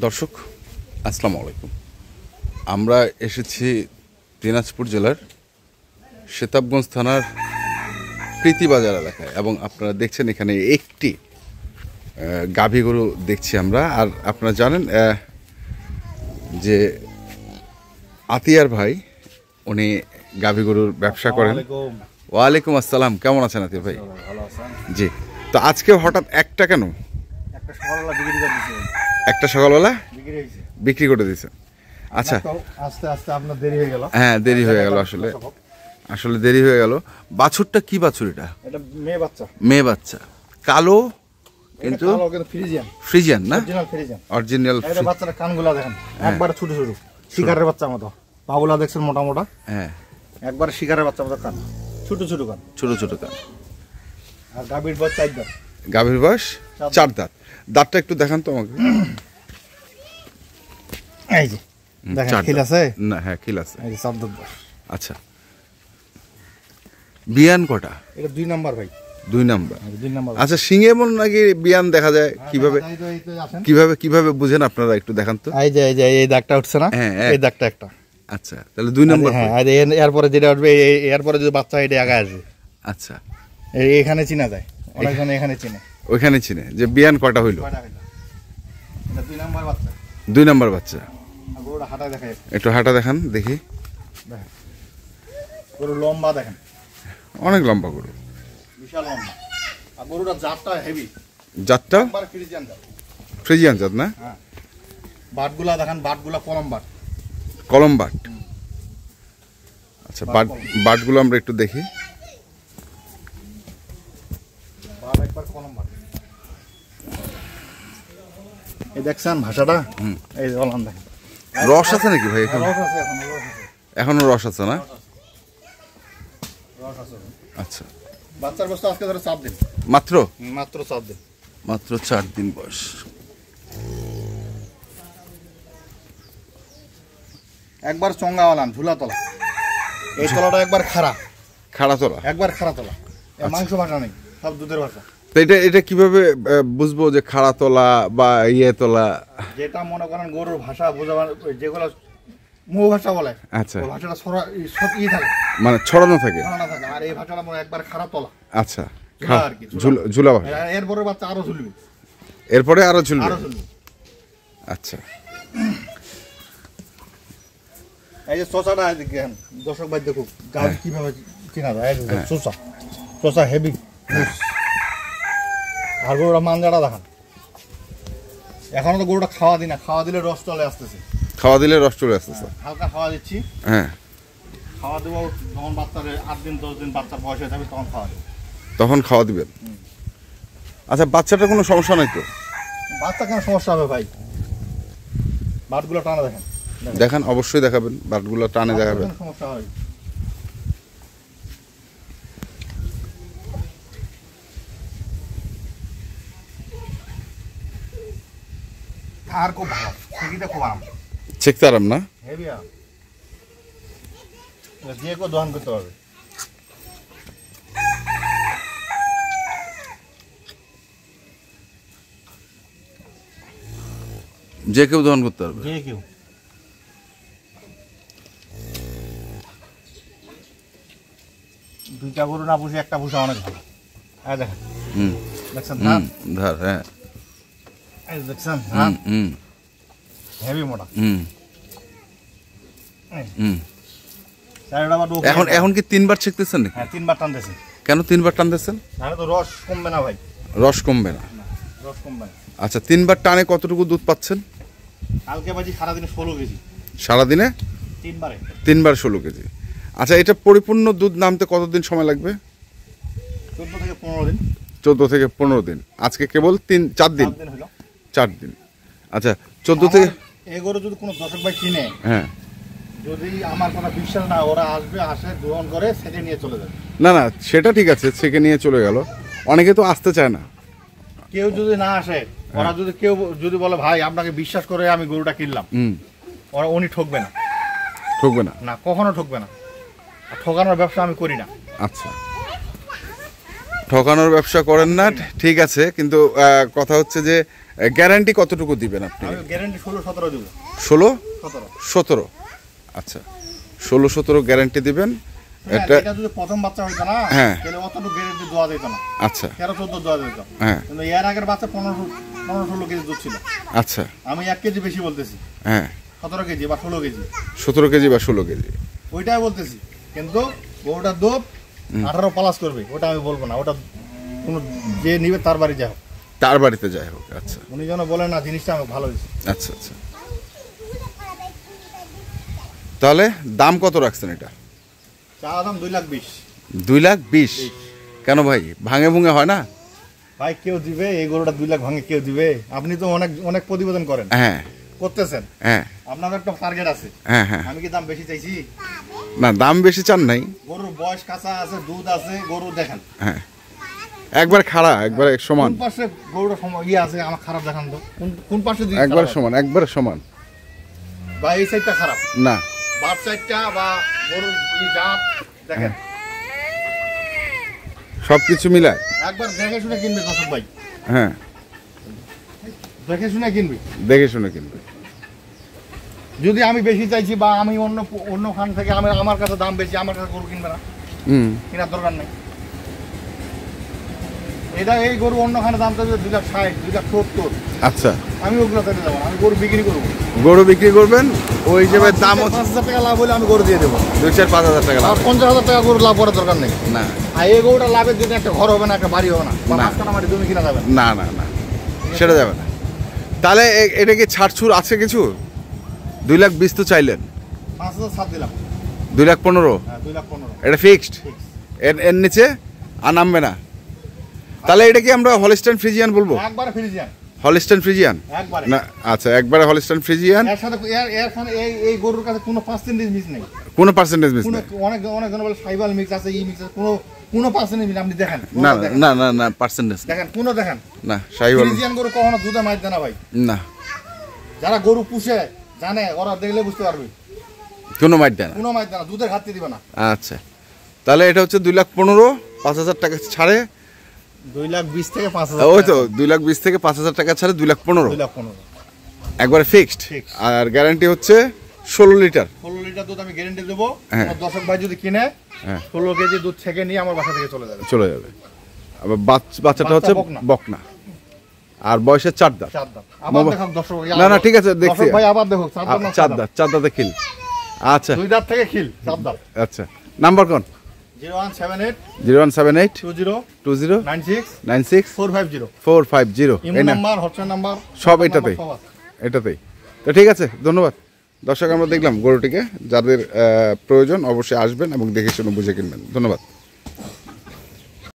দর্শক আসসালামু আলাইকুম। আমরা এসেছি দিনাজপুর জেলার সেতাবগঞ্জ থানার প্রীতিবাজার এলাকায় এবং আপনারা দেখছেন এখানে একটি গাভী গরু দেখছি আমরা। আর আপনারা জানেন যে আতিয়ার ভাই উনি গাভী গরুর ব্যবসা করেন। ওয়ালাইকুম আসসালাম, কেমন আছেন আতিয়ার ভাই? জি, তো আজকে হঠাৎ একটা কেন? একটা সকালবেলা বিক্রি করে দিয়েছেন। আচ্ছা, আস্তে আস্তে আপনার দেরি হয়ে গেল। হ্যাঁ, দেরি হয়ে গেল, আসলে দেরি হয়ে গেল। বাছুরটা কি বাছুর? এটা মেয়ে বাচ্চা। মেয়ে বাচ্চা, কালো কিন্তু ফ্রিজিয়ান না? অরিজিনাল। বাচ্চাটা কানগুলা দেখেন একবার ছোট ছোট শিকারের বাচ্চা মতো। পাগুলা দেখছেন মোটা মোটা। হ্যাঁ, একবার শিকারের বাচ্চা মতো কান, ছোট ছোট কান, ছোট ছোট কান। আর গাভীর বয়স 4 দাঁত। গাভীর বয়স 4 দাঁত। দাঁতটা একটু দেখান তো আমাকে। এই যে দেখেন, খিল আছে না? হ্যাঁ, খিল আছে। এই যে 4 দাঁত বয়স। আচ্ছা, বিয়ান কটা? এটা 2 নাম্বার ভাই। 2 নাম্বার। 2 নাম্বার। আচ্ছা, সিংহে মন নাকি বিয়ান দেখা যায়? কিভাবে কিভাবে কিভাবে বুঝেন আপনারা? একটু দেখান তো। এই যে এই দাগটা উঠছে না? এই দাগটা একটা। আচ্ছা, তাহলে 2 নাম্বার। হ্যাঁ, এরপরে যেটা উঠবে এরপরে যদি বাচ্চা এটা আগে আসবে। আচ্ছা, এখানে চিনা যায়, অনেকজন এখানে চিনে, ওইখানে চিনে যে বিয়ান কটা হইল। এটা 2 নাম্বার বাচ্চা। 2 নাম্বার বাচ্চা। গরুটা হাঁটা দেখায়, একটু হাঁটা দেখান দেখি। গরু লম্বা দেখেন, অনেক লম্বা গরু, বিশাল লম্বা। আর গরুটা জাতটা হেভি। জাতটা ফ্রিজিয়ান জাত। ফ্রিজিয়ান জাত না? হ্যাঁ। বাটগুলা দেখেন, বাটগুলা কলম বাট। কলম বাট। আচ্ছা, বাটগুলো আমরা একটু দেখি। বাট একবার কলম বাট। এই দেখছেন ভাষাটা? এই বললাম দেখেন। রস আছে নাকি ভাই? এখন রস আছে, এখনো রস আছে না? রস আছে। আচ্ছা, বাচ্চার বয়স আজকে ধরে 4 দিন মাত্র। মাত্র 4 দিন। মাত্র 4 দিন বয়স। একবার চঙ্গাওয়ালান ঝুলা তলা। এই তলাটা একবার খাড়া তোলা, একবার খাড়া তলা। মাংস ভাষা নেই, সব দুধের ভাষা। তো এটা কিভাবে বুঝবো যে খাড়া তোলা বা ইয়ে তোলা? যেটা মনে করেন গরুর ভাষা বোঝাবার, যেগুলো মুখ ভাষা বলে। আচ্ছা, ভাষাটা থাকে, মানে ছড়ানো থাকে। আর এই ভাষাটা মনে একবার খাড়া তলা। আচ্ছা, ঝুলা ভাষা। এরপরে বাচ্চা আরো ঝুলবে, এরপরে আরো ঝুলবে। আচ্ছা, এই যে চোষাটা দেখেন দর্শক ভাই, দেখুক গাছ কিভাবে চিনা যায়। চোষা হেভি। আর গরুটা মাঞ্জাটা দেখান। এখনো তো গরুটা খাওয়া দিই না, খাওয়া দিলে রস চলে আসতেছে। খাওয়া দিলে রস চলে আসতেছে। হালকা খাওয়া দিচ্ছি। হ্যাঁ, খাওয়া দেবো যখন বাচ্চার 8 দিন 10 দিন বাচ্চার বয়স হয়ে যাবে, তখন খাওয়া দিবেন। আচ্ছা, বাচ্চাটার কোনো সমস্যা নাই তো? বাচ্চা কেন সমস্যা হবে ভাই? বাটগুলো টানা দেখেন। দেখান, অবশ্যই দেখাবেন। বাটগুলো টানে দেখাবেন। সমস্যা হয়। আর খুব ভালো, সেটা খুব আরাম। চেকতে আরাম না? হেভি আরাম। যে কেউ দহন করতে পারবে। যে কেউ দহন করতে পারবে। যে কেউ। দুইটা গরু না পুষে একটা পুষা অনেক ভালো। হ্যাঁ দেখেন। দেখছেন ধার? হ্যাঁ, দেখছেন। হেভি মোটা। এখন কি 3 বার ছেকতেছেন নাকি? হ্যাঁ, 3 বার টানতেছি। কেন 3 বার টানতেছেন? তাহলে তো রস কমবে না ভাই। রস কমবে না? রস কমবে না। আচ্ছা, 3 বার টানে কতটুকু দুধ পাচ্ছেন? কালকে বাজি সারাদিনে 16 কেজি। সারাদিনে 3 বার 16 কেজি। আচ্ছা, এটা পরিপূর্ণ দুধ নামতে কতদিন সময় লাগবে? 14 থেকে 15 দিন। 14 থেকে 15 দিন। আজকে কেবল 4 দিন। 4 দিন। আচ্ছা, 14 থেকে এই গরু যদি কোনো দর্শক ভাই কিনে, হ্যাঁ, যদি আমার কোনো বিশ্বাস না, ওরা আসে গ্রহণ করে সেটা নিয়ে চলে যাবে। না না, সেটা ঠিক আছে, সেকে নিয়ে চলে গেল। অনেকে তো আসতে চায় না। কেউ যদি না আসে, ওরা কেউ যদি বলে ভাই আপনাকে বিশ্বাস করে আমি গরুটা কিনলাম, উনি ঠকবে না। ঠকবে না? না, কখনো ঠকবে না। ঠকানোর ব্যবসা আমি করি না। আচ্ছা, ঠকানোর ব্যবসা করেন না, ঠিক আছে, কিন্তু কথা হচ্ছে যে গ্যারান্টি কতটুকু দিবেন আপনি? আমি গ্যারান্টি 16-17 দেব। 16-17, আচ্ছা 16-17 গ্যারান্টি দিবেন। এটা যদি প্রথম বাচ্চা হইতো না তাহলে অতটুকু গ্যারান্টি দেওয়া যেত না। আচ্ছা 13-14 দেওয়া যেত। কিন্তু এর আগের বাচ্চা 15-16 কেজি দুধ ছিল। আচ্ছা আমি 1 কেজি বেশি বলতেছি। 17 কেজি বা 16 কেজি। 17 কেজি বা 16 কেজি ওইটাই বলতেছি, কিন্তু গরুটার দুধ 18 প্লাস করবে ওটা আমি বলবো না। ওটা কোনো যে নিবে তার বাড়ি যাও, তার বাড়িতে যাই হোক। আচ্ছা উনি যেন বলেন না জিনিসটা আমার ভালো হয়েছে। আচ্ছা আচ্ছা, তাহলে দাম কত রাখছেন এটা? চা দাম 2,20,000। 2,20,000? কেন ভাই, ভাঙে ভুঙে হয় না ভাই? কেউ দিবে এই গরুটা 2 লাখ ভাঙে? কেউ দিবে? আপনি তো অনেক অনেক প্রতিবেদন করেন, করতেছেন, আপনাদের একটা টার্গেট আছে। আমি কি দাম বেশি চাইছি? না, দাম বেশি চান নাই। গরুর বয়স কাঁচা আছে, দুধ আছে, গরু দেখেন একবার খাড়া একবার সমান। কোন পাশে গরুটা ইয়ে আছে আমার খারাপ দেখান তো, কোন পাশে? একবার সমান, একবার সমান। বা এই সাইডটা খারাপ না, বার সাইডটা বা গরুর জাত দেখেন, সবকিছু মিলায় একবার দেখে শুনে কিনবে দর্শক ভাই। দেখে শুনে কিনবি, দেখে শুনে কিনবে। যদি আমি বেশি চাইছি বা আমি অন্য খান থেকে আমার কাছে দাম বেশি, আমার কাছে গরু কিনবে না, কেনার দরকার নেই। এটা এই গরু অন্য খানে দাম চাইছে 2,60,000, 2,70,000। আচ্ছা, আমি ওগুলো চাইতে যাবো না, আমি গরু বিক্রি করবো। গরু বিক্রি করবেন, ওই হিসেবে দাম 5,000 টাকা লাভ হলে আমি গরু দিয়ে দেবো। 2-4-5,000 টাকা লাভ। আর 50,000 টাকা গরু লাভ করার দরকার নেই। না, আর এই গরুটা লাভের জন্য একটা ঘর হবে না, একটা বাড়ি হবে না, বা রাস্তাটা মাটি জমি কিনা যাবে না। না না, সেটা যাবে না। তাহলে এটা কি ছাড়ছুড় আছে কিছু? 2,20,000 তো চাইলেন, 5,000 ছাড় দিলাম। 2,15,000? হ্যাঁ, 2,15,000 এটা ফিক্সড? এর নিচে আর নামবে না? তাহলে এটা কি আমরা হলস্টাইন ফ্রিজিয়ান বলবো? একবারে ফ্রিজিয়ান। হলস্টাইন ফ্রিজিয়ান একবারে না? আচ্ছা, একবারে হলস্টাইন ফ্রিজিয়ান। এর সাথে এই গরুর কাছে কোনো পার্সেন্টেজ মিস নেই, কোনো পার্সেন্টেজ মিস নেই। অনেক জন বলে সাইবাল মিক্স আছে, ই মিক্স আছে, কোনো পার্সেন্টেজ মিস। আপনি দেখেন না না না না, পার্সেন্টেজ দেখেন, দেখেন না। সাইবাল ফ্রিজিয়ান গরু কখনো দুধে মার দেয় না ভাই। না, যারা গরু পুষে জানে ওরা দেখলে বুঝতে পারবে, কোনো মার দেয় না, কোনো মার দেয় না, দুধের ঘাটতি দিবে না। আচ্ছা, তাহলে এটা হচ্ছে 2,15,000, 5,000 টাকা ছাড়ে। 2,20,000 থেকে 5,000। ওই তো 2,20,000 থেকে 5,000 টাকা ছাড়ে 2,15,000 একবারে ফিক্সড। আর গ্যারান্টি হচ্ছে 16 লিটার। 16 লিটার দুধ আমি গ্যারান্টি দেবো। দর্শক ভাই যদি কিনে 16 কেজি দুধ থেকে নিয়ে আমার বাসা থেকে চলে যাবে। আবার বাচ্চাটা হচ্ছে বকনা, আর বয়সের 4 দাঁত। আবার দেখুন দর্শক, না না, ঠিক আছে, দেখছি ভাই, আবার দেখুন 4 দাঁতে খিল। আচ্ছা, 2 দাঁত থেকে খিল 4 দাঁত। আচ্ছা, নাম্বার কোন? 0178 20 96 450। এই নাম্বার, হটলাইন নাম্বার সব এটাতেই। তো ঠিক আছে, ধন্যবাদ। দর্শক, আমরা দেখলাম গরুটিকে, যাদের প্রয়োজন অবশ্যই আসবেন এবং দেখে শুনে বুঝে কিনবেন। ধন্যবাদ।